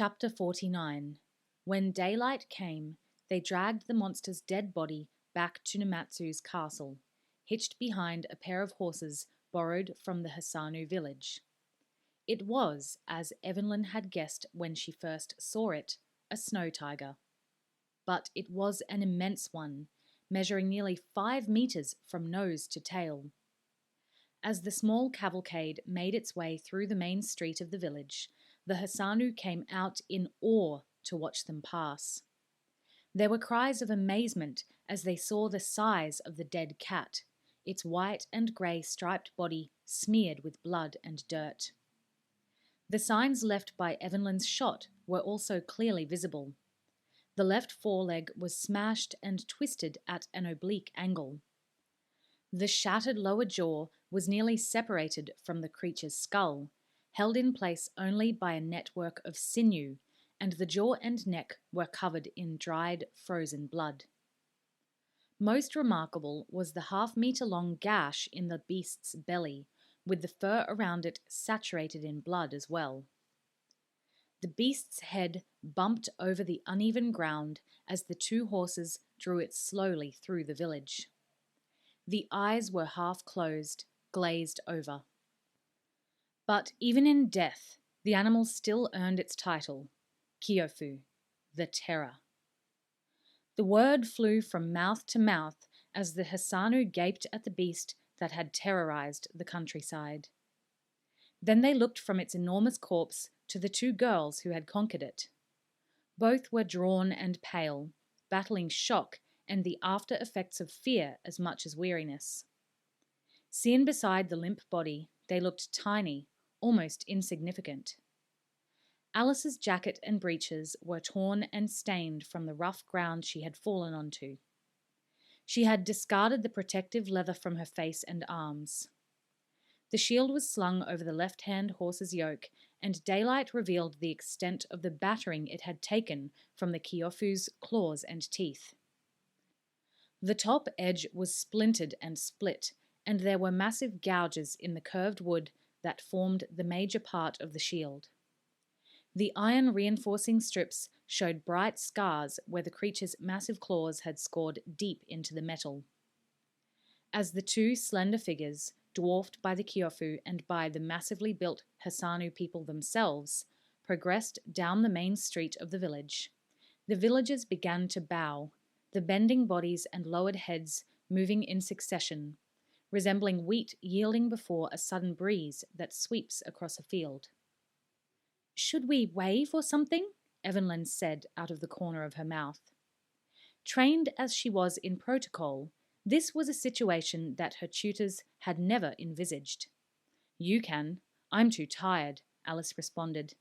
Chapter 49. When daylight came, they dragged the monster's dead body back to Nimatsu's castle, hitched behind a pair of horses borrowed from the Hisanu village. It was, as Evelyn had guessed when she first saw it, a snow tiger. But it was an immense one, measuring nearly 5 meters from nose to tail. As the small cavalcade made its way through the main street of the village, the Hisanu came out in awe to watch them pass. There were cries of amazement as they saw the size of the dead cat, its white and grey striped body smeared with blood and dirt. The signs left by Evelyn's shot were also clearly visible. The left foreleg was smashed and twisted at an oblique angle. The shattered lower jaw was nearly separated from the creature's skull, held in place only by a network of sinew, and the jaw and neck were covered in dried, frozen blood. Most remarkable was the half-meter-long gash in the beast's belly, with the fur around it saturated in blood as well. The beast's head bumped over the uneven ground as the 2 horses drew it slowly through the village. The eyes were half closed, glazed over. But even in death, the animal still earned its title, Kyofu, the Terror. The word flew from mouth to mouth as the Hisanu gaped at the beast that had terrorized the countryside. Then they looked from its enormous corpse to the 2 girls who had conquered it. Both were drawn and pale, battling shock and the after effects of fear as much as weariness. Seen beside the limp body, they looked tiny, almost insignificant. Alice's jacket and breeches were torn and stained from the rough ground she had fallen onto. She had discarded the protective leather from her face and arms. The shield was slung over the left-hand horse's yoke, and daylight revealed the extent of the battering it had taken from the Kyofu's claws and teeth. The top edge was splintered and split, and there were massive gouges in the curved wood that formed the major part of the shield. The iron reinforcing strips showed bright scars where the creature's massive claws had scored deep into the metal. As the 2 slender figures, dwarfed by the Kyofu and by the massively built Hisanu people themselves, progressed down the main street of the village, the villagers began to bow, the bending bodies and lowered heads moving in succession, resembling wheat yielding before a sudden breeze that sweeps across a field. "Should we wave or something?" Evelyn said out of the corner of her mouth. Trained as she was in protocol, this was a situation that her tutors had never envisaged. "You can. I'm too tired," Alice responded.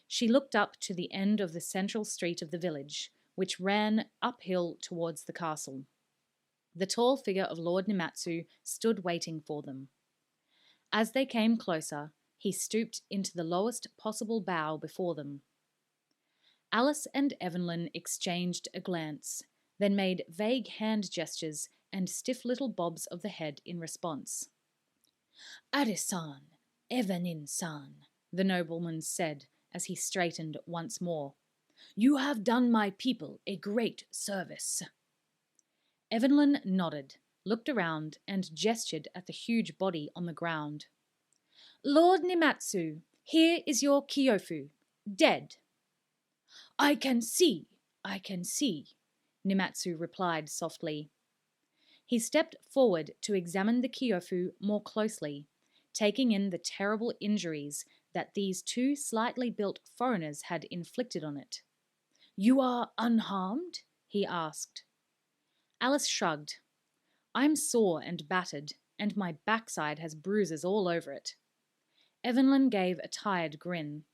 She looked up to the end of the central street of the village, which ran uphill towards the castle. The tall figure of Lord Nimatsu stood waiting for them. As they came closer, he stooped into the lowest possible bow before them. Alice and Evelyn exchanged a glance, then made vague hand gestures and stiff little bobs of the head in response. "Are-san, Evelyn-san," the nobleman said as he straightened once more. "You have done my people a great service." Evelyn nodded, looked around, and gestured at the huge body on the ground. "Lord Nimatsu, here is your Kyofu, dead." I can see," Nimatsu replied softly. He stepped forward to examine the Kyofu more closely, taking in the terrible injuries that these 2 slightly built foreigners had inflicted on it. "You are unharmed?" he asked. Alice shrugged. "I'm sore and battered, and my backside has bruises all over it." Evelyn gave a tired grin.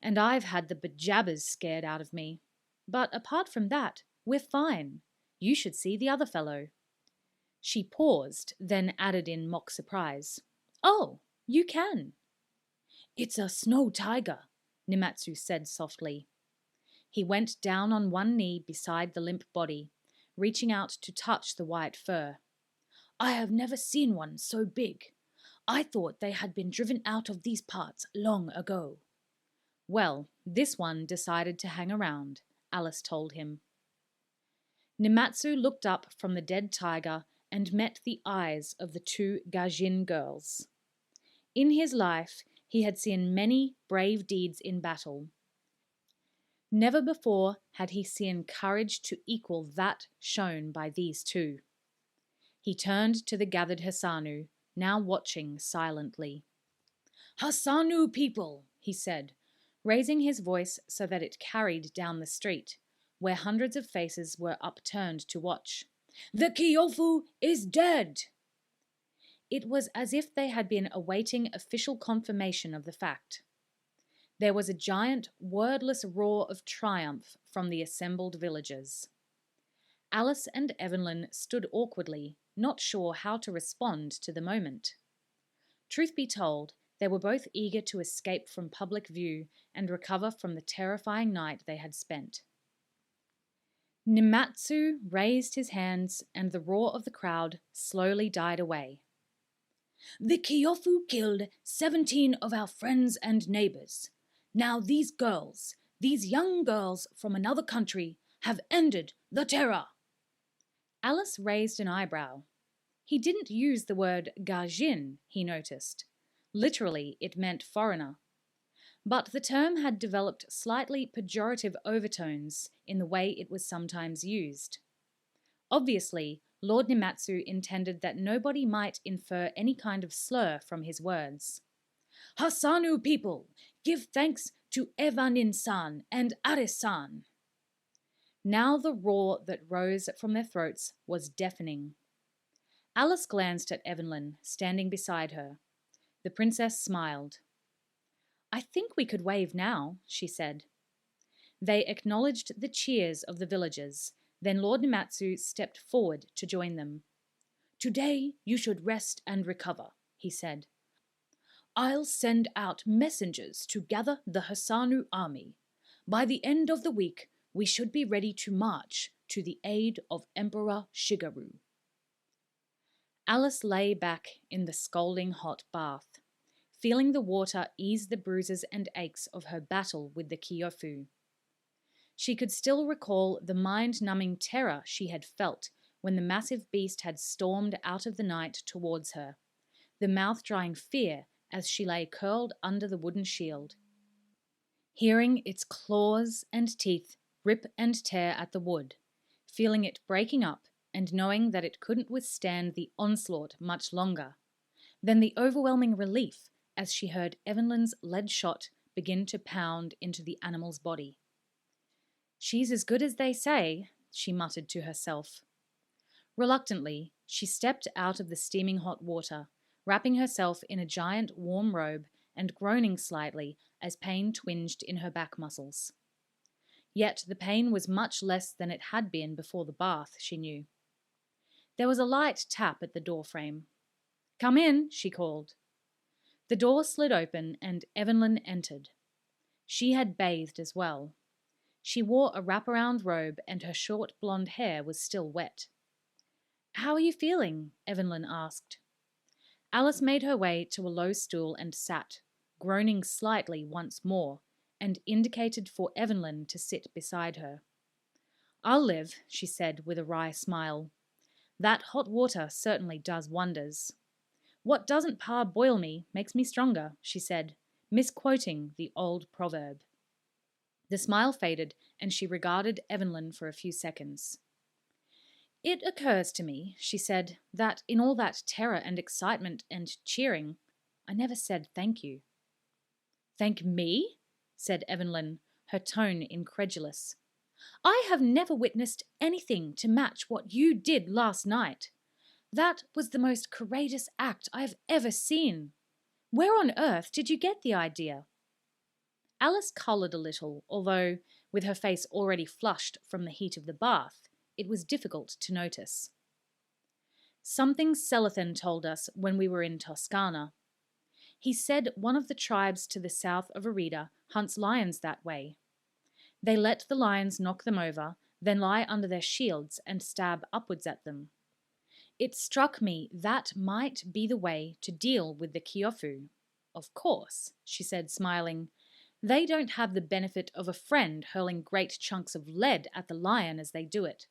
"And I've had the bejabbers scared out of me. But apart from that, we're fine. You should see the other fellow." She paused, then added in mock surprise, "Oh, you can." "It's a snow tiger," Nimatsu said softly. He went down on one knee beside the limp body, reaching out to touch the white fur. "I have never seen one so big. I thought they had been driven out of these parts long ago." Well, this one decided to hang around, Alice told him. Nimatsu looked up from the dead tiger and met the eyes of the two Gajin girls. In his life, he had seen many brave deeds in battle. Never before had he seen courage to equal that shown by these two. He turned to the gathered Hisanu, now watching silently. "Hisanu people," he said, raising his voice so that it carried down the street, where hundreds of faces were upturned to watch. "The Kyofu is dead!" It was as if they had been awaiting official confirmation of the fact. There was a giant, wordless roar of triumph from the assembled villagers. Alice and Evelyn stood awkwardly, not sure how to respond to the moment. Truth be told, they were both eager to escape from public view and recover from the terrifying night they had spent. Nimatsu raised his hands and the roar of the crowd slowly died away. "The Kyofu killed 17 of our friends and neighbors. Now these girls, these young girls from another country, have ended the terror." Alice raised an eyebrow. He didn't use the word Gajin, he noticed. Literally, it meant foreigner. But the term had developed slightly pejorative overtones in the way it was sometimes used. Obviously, Lord Nimatsu intended that nobody might infer any kind of slur from his words. "Hisanu people, give thanks to Evanin-san and Are-san." Now the roar that rose from their throats was deafening. Alice glanced at Evelyn, standing beside her. The princess smiled. "I think we could wave now," she said. They acknowledged the cheers of the villagers. Then Lord Nimatsu stepped forward to join them. "Today you should rest and recover," he said. "I'll send out messengers to gather the Hisanu army. By the end of the week, we should be ready to march to the aid of Emperor Shigeru." Alice lay back in the scalding hot bath, feeling the water ease the bruises and aches of her battle with the Kyofu. She could still recall the mind-numbing terror she had felt when the massive beast had stormed out of the night towards her, the mouth-drying fear as she lay curled under the wooden shield. Hearing its claws and teeth rip and tear at the wood, feeling it breaking up and knowing that it couldn't withstand the onslaught much longer. Then the overwhelming relief as she heard Evelyn's lead shot begin to pound into the animal's body. "She's as good as they say," she muttered to herself. Reluctantly, she stepped out of the steaming hot water, wrapping herself in a giant warm robe and groaning slightly as pain twinged in her back muscles. Yet the pain was much less than it had been before the bath, she knew. There was a light tap at the doorframe. "Come in," she called. The door slid open and Evelyn entered. She had bathed as well. She wore a wraparound robe and her short blonde hair was still wet. "How are you feeling?" Evelyn asked. Alice made her way to a low stool and sat, groaning slightly once more, and indicated for Evelyn to sit beside her. "I'll live," she said with a wry smile. "That hot water certainly does wonders." "What doesn't parboil me makes me stronger," she said, misquoting the old proverb. The smile faded, and she regarded Evelyn for a few seconds. "It occurs to me," she said, "that in all that terror and excitement and cheering, I never said thank you." "Thank me?" said Evelyn, her tone incredulous. "I have never witnessed anything to match what you did last night. That was the most courageous act I have ever seen. Where on earth did you get the idea?" Alice coloured a little, although, with her face already flushed from the heat of the bath, it was difficult to notice. "Something Celathan told us when we were in Toscana. He said one of the tribes to the south of Arida hunts lions that way. They let the lions knock them over, then lie under their shields and stab upwards at them. It struck me that might be the way to deal with the Kyofu. Of course," she said, smiling, They don't have the benefit of a friend hurling great chunks of lead at the lion as they do it.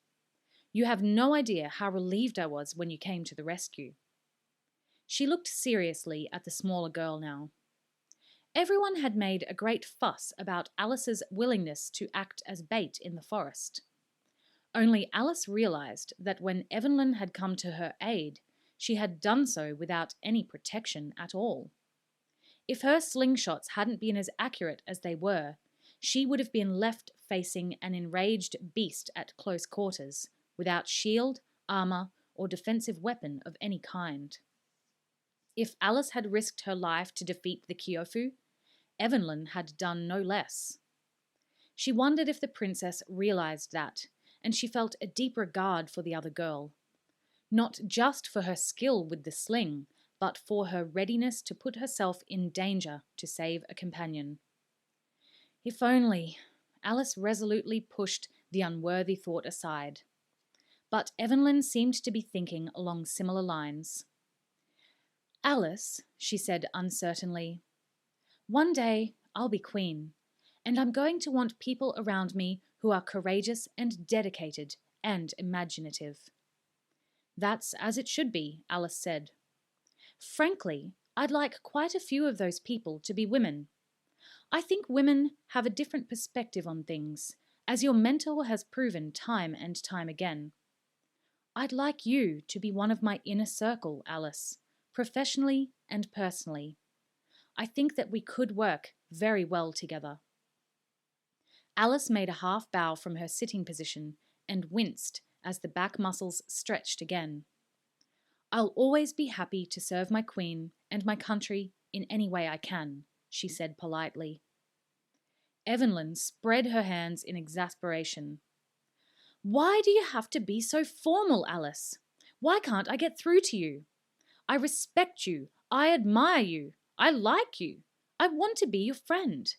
You have no idea how relieved I was when you came to the rescue." She looked seriously at the smaller girl now. Everyone had made a great fuss about Alice's willingness to act as bait in the forest. Only Alice realized that when Evelyn had come to her aid, she had done so without any protection at all. If her slingshots hadn't been as accurate as they were, she would have been left facing an enraged beast at close quarters, without shield, armor, or defensive weapon of any kind. If Alice had risked her life to defeat the Kyofu, Evelyn had done no less. She wondered if the princess realized that, and she felt a deep regard for the other girl. Not just for her skill with the sling, but for her readiness to put herself in danger to save a companion. If only, Alice resolutely pushed the unworthy thought aside. But Evelyn seemed to be thinking along similar lines. "Alice," she said uncertainly, "one day I'll be queen, and I'm going to want people around me who are courageous and dedicated and imaginative." "That's as it should be," Alice said. "Frankly, I'd like quite a few of those people to be women. I think women have a different perspective on things, as your mentor has proven time and time again. I'd like you to be one of my inner circle, Alice, professionally and personally. I think that we could work very well together." Alice made a half bow from her sitting position and winced as the back muscles stretched again. "I'll always be happy to serve my queen and my country in any way I can," she said politely. Evelyn spread her hands in exasperation. "Why do you have to be so formal, Alice? Why can't I get through to you? I respect you. I admire you. I like you. I want to be your friend.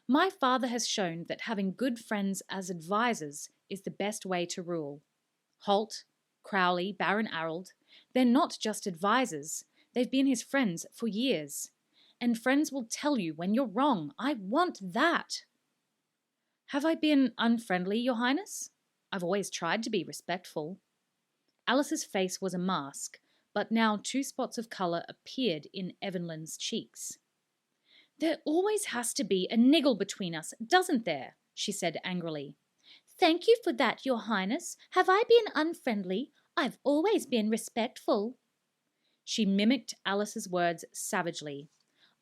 My father has shown that having good friends as advisors is the best way to rule. Holt, Crowley, Baron Arald, they're not just advisors. They've been his friends for years. And friends will tell you when you're wrong. I want that." "Have I been unfriendly, Your Highness? I've always tried to be respectful." Alice's face was a mask, but now 2 spots of colour appeared in Evelyn's cheeks. "There always has to be a niggle between us, doesn't there?" she said angrily. "Thank you for that, Your Highness. Have I been unfriendly? I've always been respectful." She mimicked Alice's words savagely.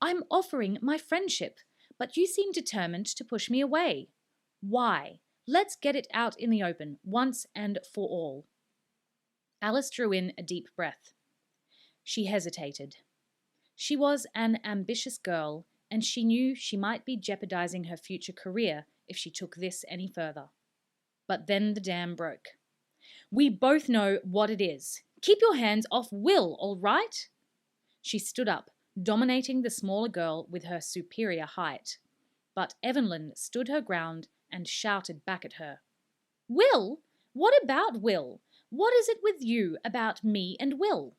"I'm offering my friendship, but you seem determined to push me away. Why? Let's get it out in the open, once and for all." Alice drew in a deep breath. She hesitated. She was an ambitious girl, and she knew she might be jeopardizing her future career if she took this any further. But then the dam broke. "We both know what it is. Keep your hands off Will, all right?" She stood up, dominating the smaller girl with her superior height. But Evelyn stood her ground and shouted back at her. "Will? What about Will? What is it with you about me and Will?"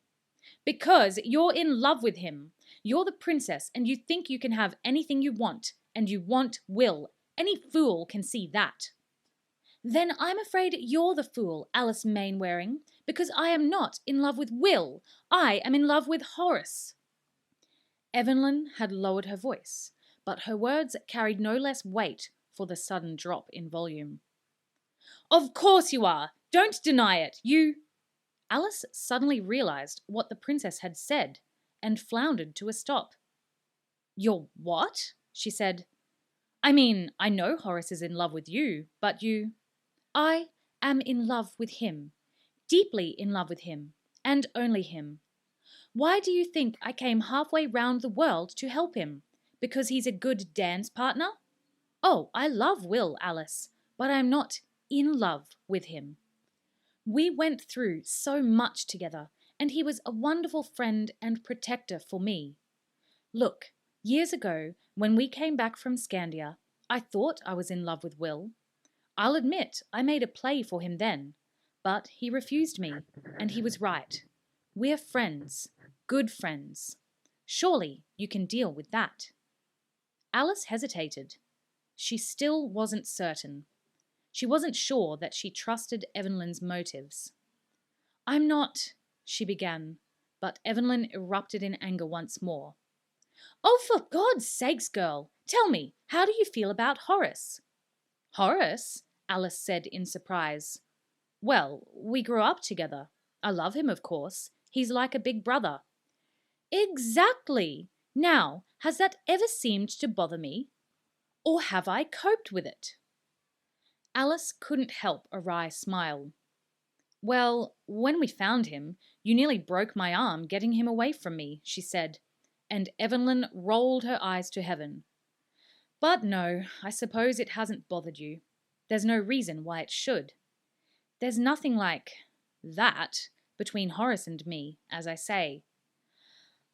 "Because you're in love with him. You're the princess and you think you can have anything you want, and you want Will. Any fool can see that." "Then I'm afraid you're the fool, Alice Mainwaring, because I am not in love with Will. I am in love with Horace." Evelyn had lowered her voice, but her words carried no less weight for the sudden drop in volume. "Of course you are. Don't deny it. You—" Alice suddenly realized what the princess had said and floundered to a stop. "You're what?" she said. "I mean, I know Horace is in love with you, but you—" "I am in love with him, deeply in love with him, and only him. Why do you think I came halfway round the world to help him? Because he's a good dance partner? Oh, I love Will, Alice, but I'm not in love with him. We went through so much together, and he was a wonderful friend and protector for me. Look, years ago, when we came back from Scandia, I thought I was in love with Will. I'll admit I made a play for him then, but he refused me, and he was right. We're friends, good friends. Surely you can deal with that." Alice hesitated. She still wasn't certain. She wasn't sure that she trusted Evelyn's motives. "I'm not," she began, but Evelyn erupted in anger once more. "Oh, for God's sakes, girl, tell me, how do you feel about Horace?" "Horace?" Alice said in surprise. "Well, we grew up together. I love him, of course. He's like a big brother." "Exactly! Now, has that ever seemed to bother me? Or have I coped with it?" Alice couldn't help a wry smile. "Well, when we found him, you nearly broke my arm getting him away from me," she said, and Evelyn rolled her eyes to heaven. "But no, I suppose it hasn't bothered you. There's no reason why it should. There's nothing like that between Horace and me, as I say."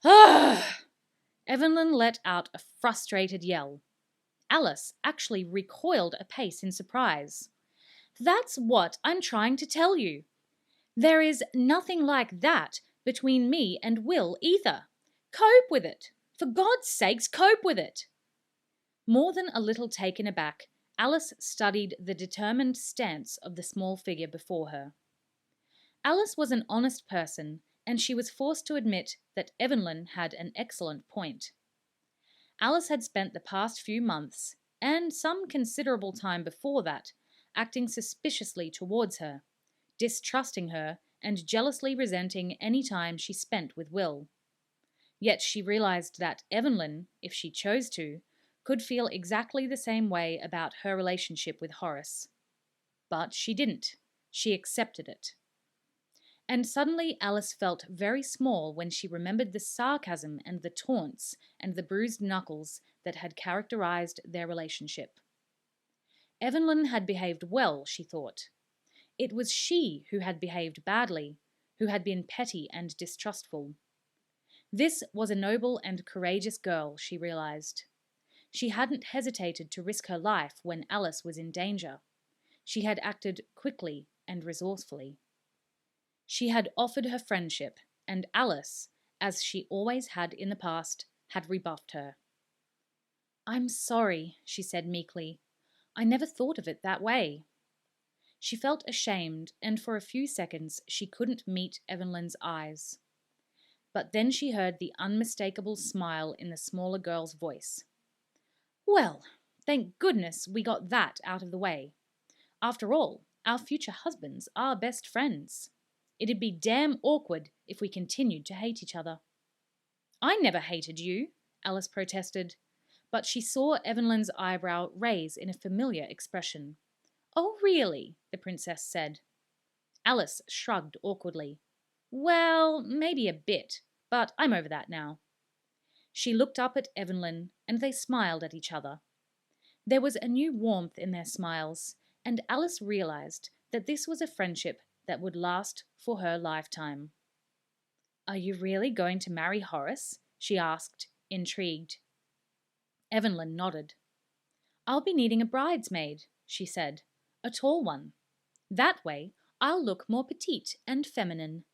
"Ah!" Evelyn let out a frustrated yell. Alice actually recoiled a pace in surprise. "That's what I'm trying to tell you. There is nothing like that between me and Will either. Cope with it. For God's sakes, cope with it." More than a little taken aback, Alice studied the determined stance of the small figure before her. Alice was an honest person, and she was forced to admit that Evelyn had an excellent point. Alice had spent the past few months, and some considerable time before that, acting suspiciously towards her, distrusting her and jealously resenting any time she spent with Will. Yet she realized that Evelyn, if she chose to, could feel exactly the same way about her relationship with Horace. But she didn't. She accepted it. And suddenly Alice felt very small when she remembered the sarcasm and the taunts and the bruised knuckles that had characterized their relationship. Evelyn had behaved well, she thought. It was she who had behaved badly, who had been petty and distrustful. This was a noble and courageous girl, she realized. She hadn't hesitated to risk her life when Alice was in danger. She had acted quickly and resourcefully. She had offered her friendship, and Alice, as she always had in the past, had rebuffed her. "I'm sorry," she said meekly. "I never thought of it that way." She felt ashamed, and for a few seconds she couldn't meet Evelyn's eyes. But then she heard the unmistakable smile in the smaller girl's voice. "Well, thank goodness we got that out of the way. After all, our future husbands are best friends. It'd be damn awkward if we continued to hate each other." "I never hated you," Alice protested, but she saw Evelyn's eyebrow raise in a familiar expression. "Oh, really?" the princess said. Alice shrugged awkwardly. "Well, maybe a bit, but I'm over that now." She looked up at Evelyn, and they smiled at each other. There was a new warmth in their smiles, and Alice realized that this was a friendship that would last for her lifetime. "Are you really going to marry Horace?" she asked, intrigued. Evelyn nodded. "I'll be needing a bridesmaid," she said. "A tall one. That way, I'll look more petite and feminine."